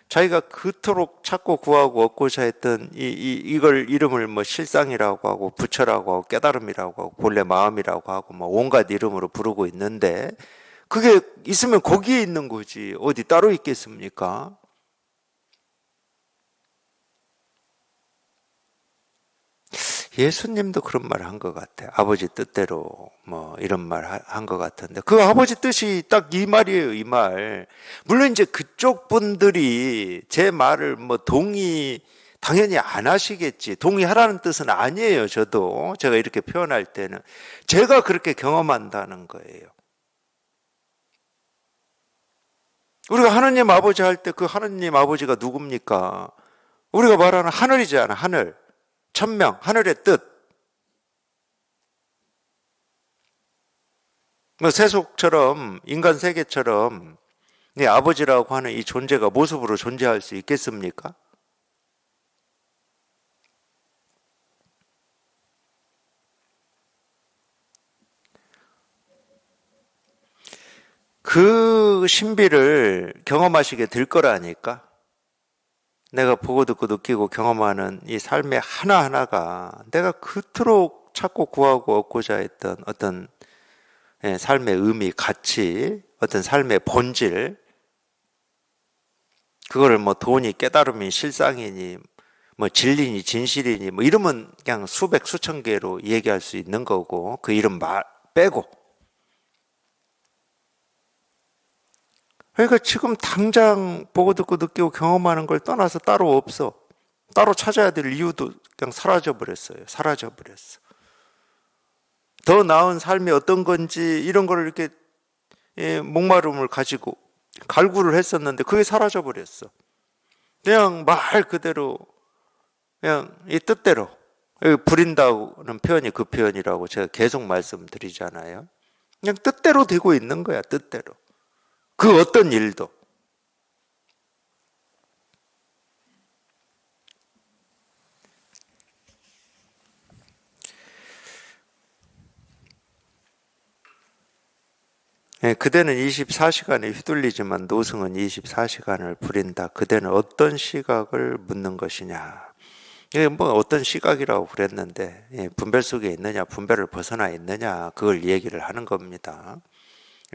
자기가 그토록 찾고 구하고 얻고자 했던 이걸 이름을 뭐 실상이라고 하고 부처라고 하고 깨달음이라고 하고 본래 마음이라고 하고 뭐 온갖 이름으로 부르고 있는데 그게 있으면 거기에 있는 거지 어디 따로 있겠습니까? 예수님도 그런 말 한 것 같아. 아버지 뜻대로 뭐 이런 말 한 것 같은데 그 아버지 뜻이 딱 이 말이에요. 이 말. 물론 이제 그쪽 분들이 제 말을 뭐 당연히 안 하시겠지. 동의하라는 뜻은 아니에요. 저도 제가 이렇게 표현할 때는 제가 그렇게 경험한다는 거예요. 우리가 하느님 아버지 할 때 그 하느님 아버지가 누굽니까? 우리가 말하는 하늘이잖아. 하늘. 천명, 하늘의 뜻. 뭐 세속처럼 인간 세계처럼 네 아버지라고 하는 이 존재가 모습으로 존재할 수 있겠습니까? 그 신비를 경험하시게 될 거라니까. 내가 보고 듣고 느끼고 경험하는 이 삶의 하나하나가 내가 그토록 찾고 구하고 얻고자 했던 어떤 삶의 의미, 가치, 어떤 삶의 본질, 그거를 뭐 돈이 깨달음이 실상이니, 뭐 진리니 진실이니, 뭐 이러면 그냥 수백 수천 개로 얘기할 수 있는 거고, 그 이름 빼고, 그러니까 지금 당장 보고 듣고 느끼고 경험하는 걸 떠나서 따로 없어. 따로 찾아야 될 이유도 그냥 사라져 버렸어요. 사라져 버렸어. 더 나은 삶이 어떤 건지 이런 걸 이렇게 목마름을 가지고 갈구를 했었는데 그게 사라져 버렸어. 그냥 말 그대로 그냥 이 뜻대로 부린다는 표현이 그 표현이라고 제가 계속 말씀드리잖아요. 그냥 뜻대로 되고 있는 거야. 뜻대로. 그 어떤 일도. 그대는 24시간에 휘둘리지만 노승은 24시간을 부린다. 그대는 어떤 시각을 묻는 것이냐. 이게 뭐 어떤 시각이라고 그랬는데 분별 속에 있느냐, 분별을 벗어나 있느냐, 그걸 얘기를 하는 겁니다.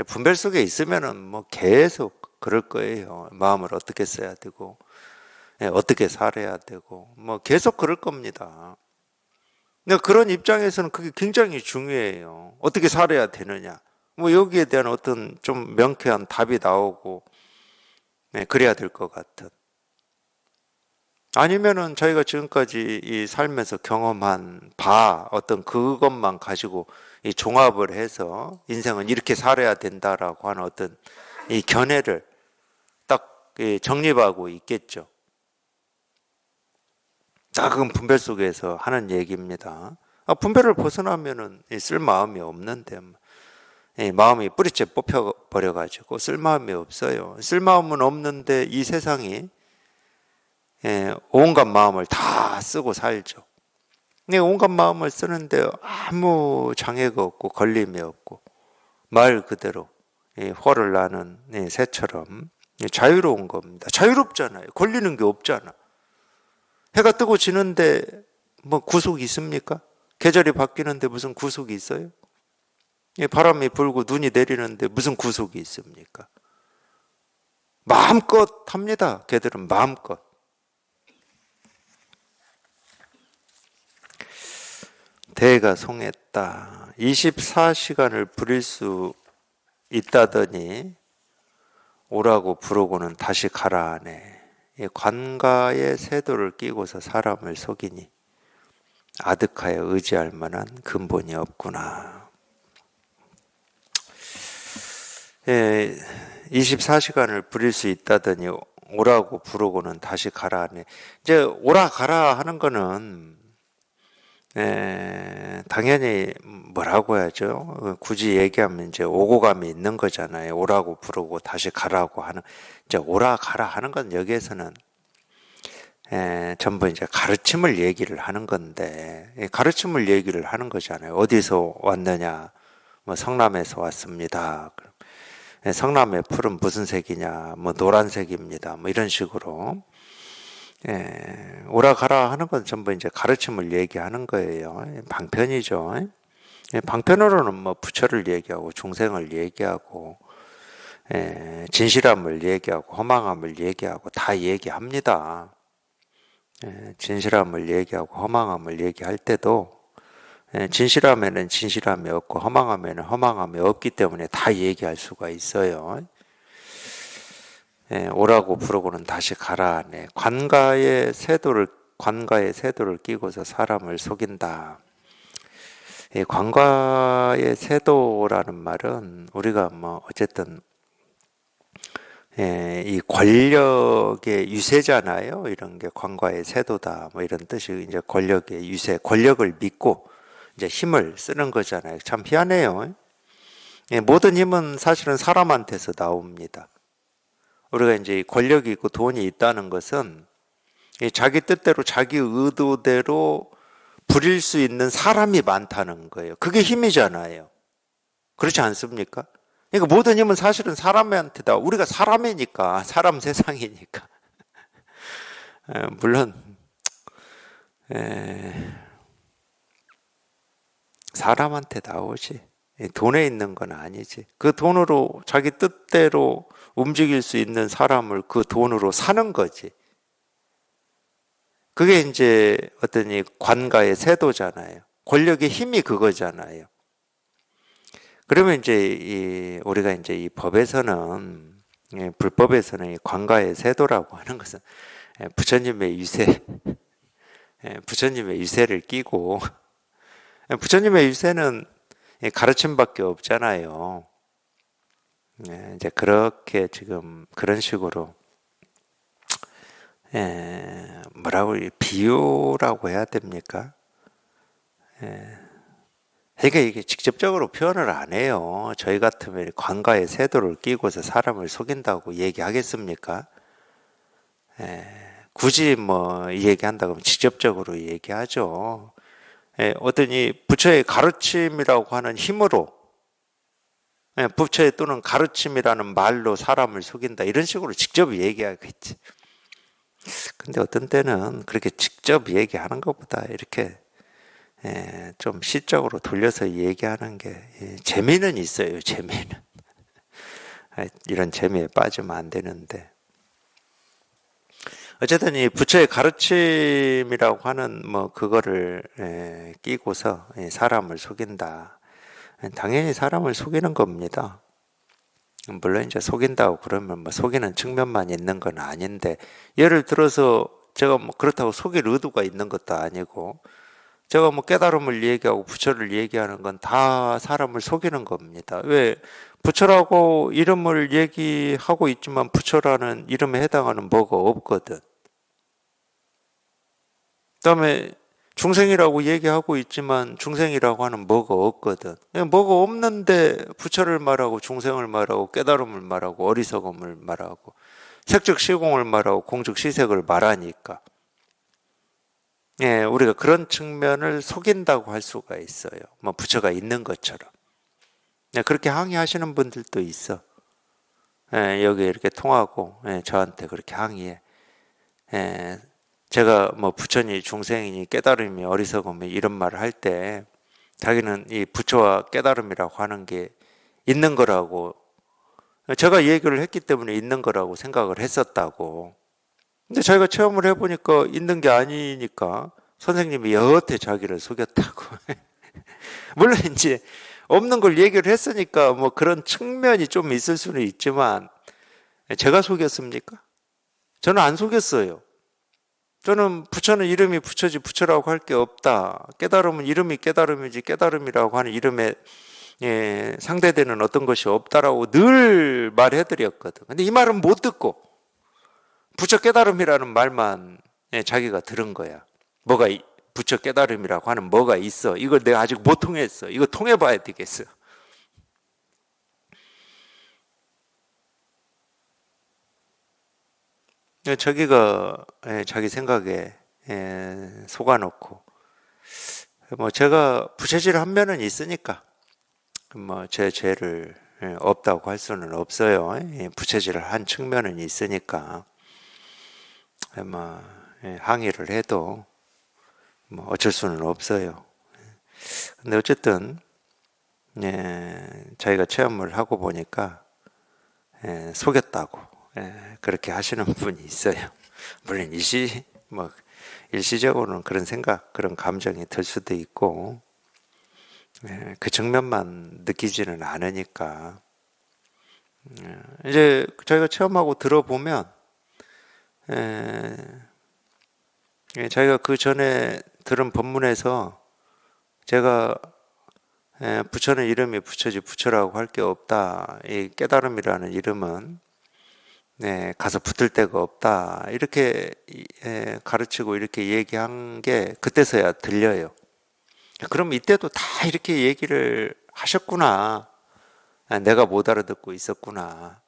분별 속에 있으면은 뭐 계속 그럴 거예요. 마음을 어떻게 써야 되고, 어떻게 살아야 되고, 뭐 계속 그럴 겁니다. 근데 그런 입장에서는 그게 굉장히 중요해요. 어떻게 살아야 되느냐. 뭐 여기에 대한 어떤 좀 명쾌한 답이 나오고, 그래야 될 것 같은. 아니면은 저희가 지금까지 이 살면서 경험한 어떤 그것만 가지고 이 종합을 해서 인생은 이렇게 살아야 된다라고 하는 어떤 이 견해를 딱 정립하고 있겠죠. 작은 분별 속에서 하는 얘기입니다. 분별을 벗어나면은 쓸 마음이 없는데, 마음이 뿌리째 뽑혀버려가지고 쓸 마음이 없어요. 쓸 마음은 없는데 이 세상이 온갖 마음을 다 쓰고 살죠. 근데 온갖 마음을 쓰는데 아무 장애가 없고 걸림이 없고 말 그대로 화를 나는 새처럼 자유로운 겁니다. 자유롭잖아요. 걸리는 게 없잖아. 해가 뜨고 지는데 뭐 구속이 있습니까? 계절이 바뀌는데 무슨 구속이 있어요? 바람이 불고 눈이 내리는데 무슨 구속이 있습니까? 마음껏 합니다. 걔들은 마음껏. 대가 송했다. 24시간을 부릴 수 있다더니 오라고 부르고는 다시 가라 하네. 관가의 세도를 끼고서 사람을 속이니 아득하여 의지할 만한 근본이 없구나. 24시간을 부릴 수 있다더니 오라고 부르고는 다시 가라 하네. 이제 오라 가라 하는 거는 당연히 뭐라고 해야죠? 굳이 얘기하면 이제 오고 감이 있는 거잖아요. 오라고 부르고 다시 가라고 하는, 이제 오라 가라 하는 건 여기에서는 전부 이제 가르침을 얘기를 하는 건데, 가르침을 얘기를 하는 거잖아요. 어디서 왔느냐? 뭐 성남에서 왔습니다. 성남의 풀은 무슨 색이냐? 뭐 노란색입니다. 뭐 이런 식으로. 오라 가라 하는 건 전부 이제 가르침을 얘기하는 거예요. 방편이죠. 방편으로는 뭐 부처를 얘기하고 중생을 얘기하고 진실함을 얘기하고 허망함을 얘기하고 다 얘기합니다. 진실함을 얘기하고 허망함을 얘기할 때도 진실함에는 진실함이 없고 허망함에는 허망함이 없기 때문에 다 얘기할 수가 있어요. 오라고 부르고는 다시 가라 하네. 관가의 세도를 끼고서 사람을 속인다. 관가의 세도라는 말은 우리가 뭐 어쨌든 이 권력의 유세잖아요. 이런 게 관가의 세도다. 뭐 이런 뜻이 이제 권력의 유세, 권력을 믿고 이제 힘을 쓰는 거잖아요. 참 희한해요. 모든 힘은 사실은 사람한테서 나옵니다. 우리가 이제 권력이 있고 돈이 있다는 것은 자기 뜻대로 자기 의도대로 부릴 수 있는 사람이 많다는 거예요. 그게 힘이잖아요. 그렇지 않습니까? 그러니까 모든 힘은 사실은 사람한테다. 우리가 사람이니까, 사람 세상이니까. 물론 사람한테 나오지. 돈에 있는 건 아니지. 그 돈으로 자기 뜻대로 움직일 수 있는 사람을 그 돈으로 사는 거지. 그게 이제 어떤 이 관가의 세도잖아요. 권력의 힘이 그거잖아요. 그러면 이제 우리가 이제 이 법에서는 불법에서는 이 관가의 세도라고 하는 것은 부처님의 유세, 부처님의 유세를 끼고 부처님의 유세는 가르침밖에 없잖아요. 이제 그렇게 지금 그런 식으로 뭐라고 비유라고 해야 됩니까? 그러니까 이게 직접적으로 표현을 안 해요. 저희 같으면 관가의 세도를 끼고서 사람을 속인다고 얘기하겠습니까? 굳이 뭐 얘기한다고 하면 직접적으로 얘기하죠. 어떤 이 부처의 가르침이라고 하는 힘으로 부처의 또는 가르침이라는 말로 사람을 속인다 이런 식으로 직접 얘기하겠지. 근데 어떤 때는 그렇게 직접 얘기하는 것보다 이렇게 좀 시적으로 돌려서 얘기하는 게 재미는 있어요. 재미는 이런 재미에 빠지면 안 되는데 어쨌든 이 부처의 가르침이라고 하는 뭐 그거를 끼고서 사람을 속인다. 당연히 사람을 속이는 겁니다. 물론 이제 속인다고 그러면 뭐 속이는 측면만 있는 건 아닌데 예를 들어서 제가 뭐 그렇다고 속일 의도가 있는 것도 아니고 제가 뭐 깨달음을 얘기하고 부처를 얘기하는 건 다 사람을 속이는 겁니다. 왜? 부처라고 이름을 얘기하고 있지만 부처라는 이름에 해당하는 뭐가 없거든. 그다음에 중생이라고 얘기하고 있지만 중생이라고 하는 뭐가 없거든. 뭐가 없는데 부처를 말하고 중생을 말하고 깨달음을 말하고 어리석음을 말하고 색즉 시공을 말하고 공즉 시색을 말하니까 우리가 그런 측면을 속인다고 할 수가 있어요. 뭐 부처가 있는 것처럼. 그렇게 항의하시는 분들도 있어. 여기 이렇게 통하고 저한테 그렇게 항의해. 제가 뭐 부처니 중생이니 깨달음이 어리석음이 이런 말을 할 때 자기는 이 부처와 깨달음이라고 하는 게 있는 거라고 제가 얘기를 했기 때문에 있는 거라고 생각을 했었다고. 근데 자기가 체험을 해보니까 있는 게 아니니까 선생님이 여태 자기를 속였다고. 물론 이제 없는 걸 얘기를 했으니까 뭐 그런 측면이 좀 있을 수는 있지만 제가 속였습니까? 저는 안 속였어요. 저는 부처는 이름이 부처지 부처라고 할 게 없다. 깨달음은 이름이 깨달음이지 깨달음이라고 하는 이름에 상대되는 어떤 것이 없다라고 늘 말해드렸거든. 근데 이 말은 못 듣고 부처 깨달음이라는 말만 자기가 들은 거야. 뭐가 부처 깨달음이라고 하는 뭐가 있어. 이걸 내가 아직 못 통했어. 이거 통해봐야 되겠어. 자기가 자기 생각에 속아놓고 뭐 제가 부채질 한 면은 있으니까 뭐 제 죄를 없다고 할 수는 없어요. 부채질을 한 측면은 있으니까 뭐 항의를 해도 뭐 어쩔 수는 없어요. 근데 어쨌든 자기가 체험을 하고 보니까 속였다고 그렇게 하시는 분이 있어요. 물론 일시적으로는 그런 생각, 그런 감정이 들 수도 있고 그 측면만 느끼지는 않으니까 이제 저희가 체험하고 들어보면 자기가 그 전에 들은 법문에서 제가 부처는 이름이 부처지 부처라고 할 게 없다. 이 깨달음이라는 이름은 가서 붙을 데가 없다. 이렇게 가르치고 이렇게 얘기한 게 그때서야 들려요. 그럼 이때도 다 이렇게 얘기를 하셨구나. 내가 못 알아듣고 있었구나.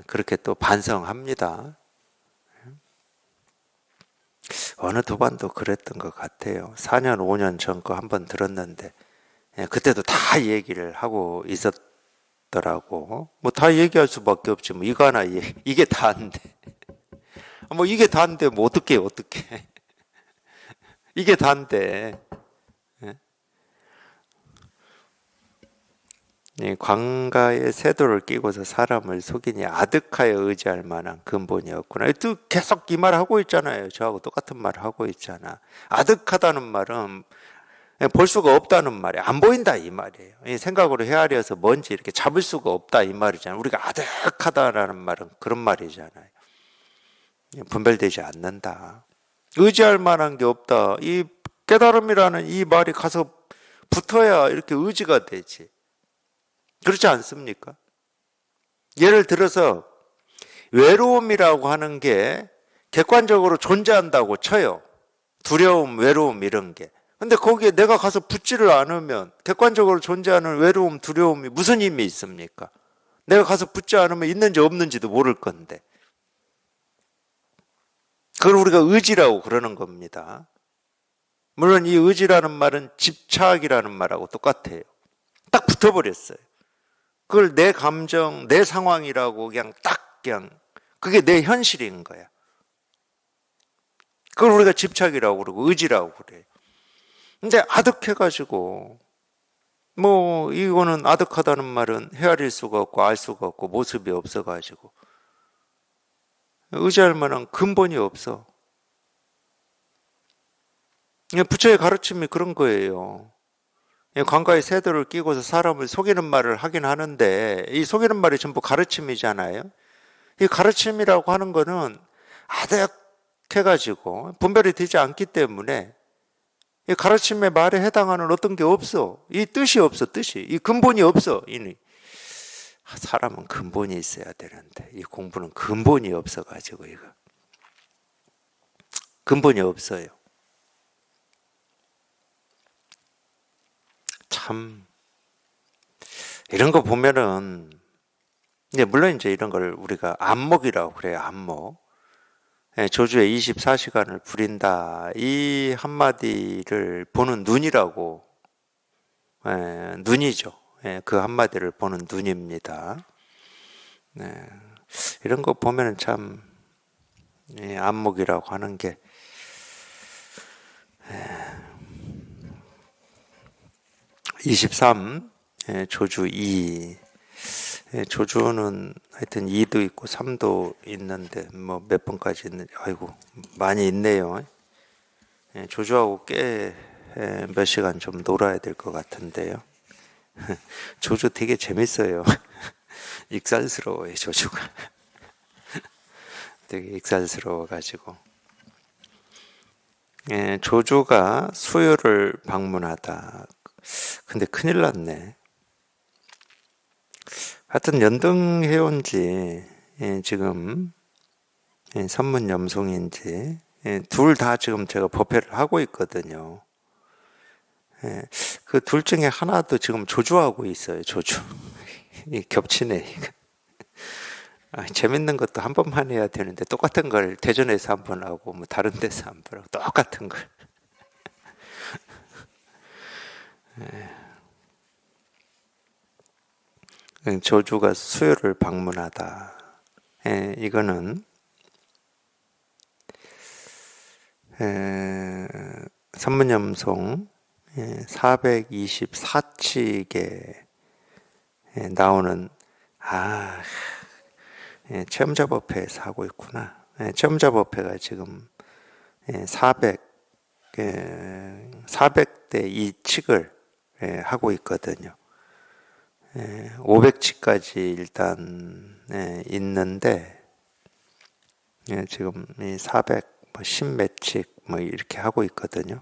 그렇게 또 반성합니다. 어느 도반도 그랬던 것 같아요. 4년, 5년 전 거 한번 들었는데 그때도 다 얘기를 하고 있었더라고. 뭐 다 얘기할 수밖에 없지. 뭐 이거 하나 이게 다인데. 뭐 이게 다인데 뭐 어떻게 이게 다인데. 광가의 세도를 끼고서 사람을 속이니 아득하여 의지할 만한 근본이 없구나. 또 계속 이 말 하고 있잖아요. 저하고 똑같은 말 하고 있잖아. 아득하다는 말은 볼 수가 없다는 말이에요. 안 보인다 이 말이에요. 생각으로 헤아려서 뭔지 이렇게 잡을 수가 없다 이 말이잖아요. 우리가 아득하다라는 말은 그런 말이잖아요. 분별되지 않는다. 의지할 만한 게 없다. 이 깨달음이라는 이 말이 가서 붙어야 이렇게 의지가 되지. 그렇지 않습니까? 예를 들어서 외로움이라고 하는 게 객관적으로 존재한다고 쳐요. 두려움, 외로움 이런 게. 근데 거기에 내가 가서 붙지를 않으면 객관적으로 존재하는 외로움, 두려움이 무슨 힘이 있습니까? 내가 가서 붙지 않으면 있는지 없는지도 모를 건데. 그걸 우리가 의지라고 그러는 겁니다. 물론 이 의지라는 말은 집착이라는 말하고 똑같아요. 딱 붙어버렸어요. 그걸 내 감정, 내 상황이라고 그냥 그게 내 현실인 거야. 그걸 우리가 집착이라고 그러고 의지라고 그래요. 근데 아득해가지고 이거는 아득하다는 말은 헤아릴 수가 없고 알 수가 없고 모습이 없어가지고 의지할 만한 근본이 없어. 부처의 가르침이 그런 거예요. 관과의 세도를 끼고서 사람을 속이는 말을 하긴 하는데 이 속이는 말이 전부 가르침이잖아요. 이 가르침이라고 하는 거는 아득해가지고 분별이 되지 않기 때문에 이 가르침의 말에 해당하는 어떤 게 없어. 이 뜻이 없어, 뜻이. 이 근본이 없어. 사람은 근본이 있어야 되는데 이 공부는 근본이 없어가지고 이거 근본이 없어요. 참 이런 거 보면은 물론 이제 이런 걸 우리가 안목이라고 그래요. 안목. 조주에 24시간을 부린다. 이 한마디를 보는 눈이라고 눈이죠. 그 한마디를 보는 눈입니다. 이런 거 보면은 참 안목이라고 하는 게 23 조주 2 조주는 하여튼 2도 있고 3도 있는데 몇 번까지 있는지 아이고 많이 있네요. 조주하고 꽤 몇 시간 좀 놀아야 될 것 같은데요. 조주 되게 재밌어요. 익살스러워요 조주가. 되게 익살스러워가지고 조주가 수요를 방문하다. 근데 큰일 났네. 하여튼 연등해온 지 지금 선문염송인지 둘 다 지금 제가 법회를 하고 있거든요. 그 둘 중에 하나도 지금 조주하고 있어요. 조주. 겹치네. 재밌는 것도 한 번만 해야 되는데 똑같은 걸 대전에서 한 번 하고 다른 데서 한 번 하고 똑같은 걸. 조주가 수요를 방문하다. 이거는 선문염송 424칙에 나오는 체험자법회에서 하고 있구나. 체험자법회가 지금 400대 이 칙을 하고 있거든요. 500칙까지 일단 있는데 지금 410몇 칙 이렇게 하고 있거든요.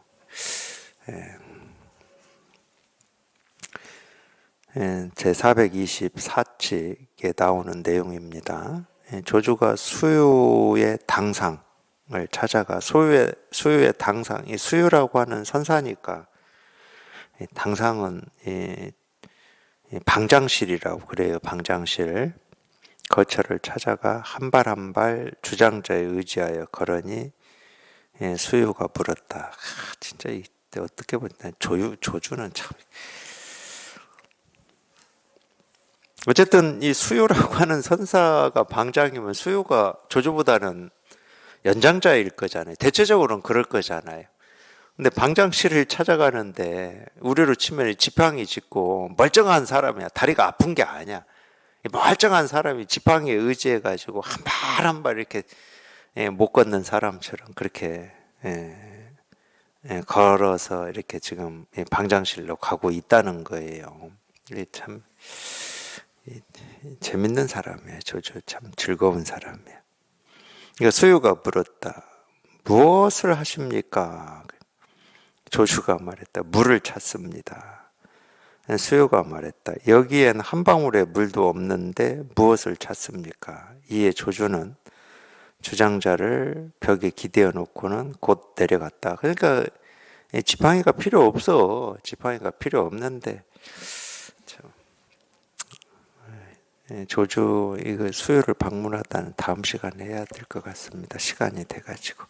제 424칙에 나오는 내용입니다. 조주가 수요의 당상을 찾아가 수요의 당상, 이 수요라고 하는 선사니까 당상은 방장실이라고 그래요. 방장실. 거처를 찾아가 한 발 한 발 주장자에 의지하여 걸으니 수요가 물었다. 진짜 이때 어떻게 보면 조주는 참. 어쨌든 이 수요라고 하는 선사가 방장이면 수요가 조주보다는 연장자일 거잖아요. 대체적으로는 그럴 거잖아요. 근데 방장실을 찾아가는데 우리로 치면 지팡이 짚고 멀쩡한 사람이야. 다리가 아픈 게 아니야. 멀쩡한 사람이 지팡이에 의지해가지고 한 발 한 발 이렇게 못 걷는 사람처럼 그렇게 걸어서 이렇게 지금 방장실로 가고 있다는 거예요. 이게 참 재밌는 사람이에요. 조조 참 즐거운 사람이에요. 그러니까 수유가 물었다. 무엇을 하십니까? 조슈가 말했다. 물을 찾습니다. 수유가 말했다. 여기엔 한 방울의 물도 없는데 무엇을 찾습니까? 이에 조조는 주장자를 벽에 기대어 놓고는 곧 내려갔다. 그러니까 지팡이가 필요 없어. 지팡이가 필요 없는데 조조 이거 수요를 방문하다는 다음 시간에 해야 될 것 같습니다. 시간이 돼가지고.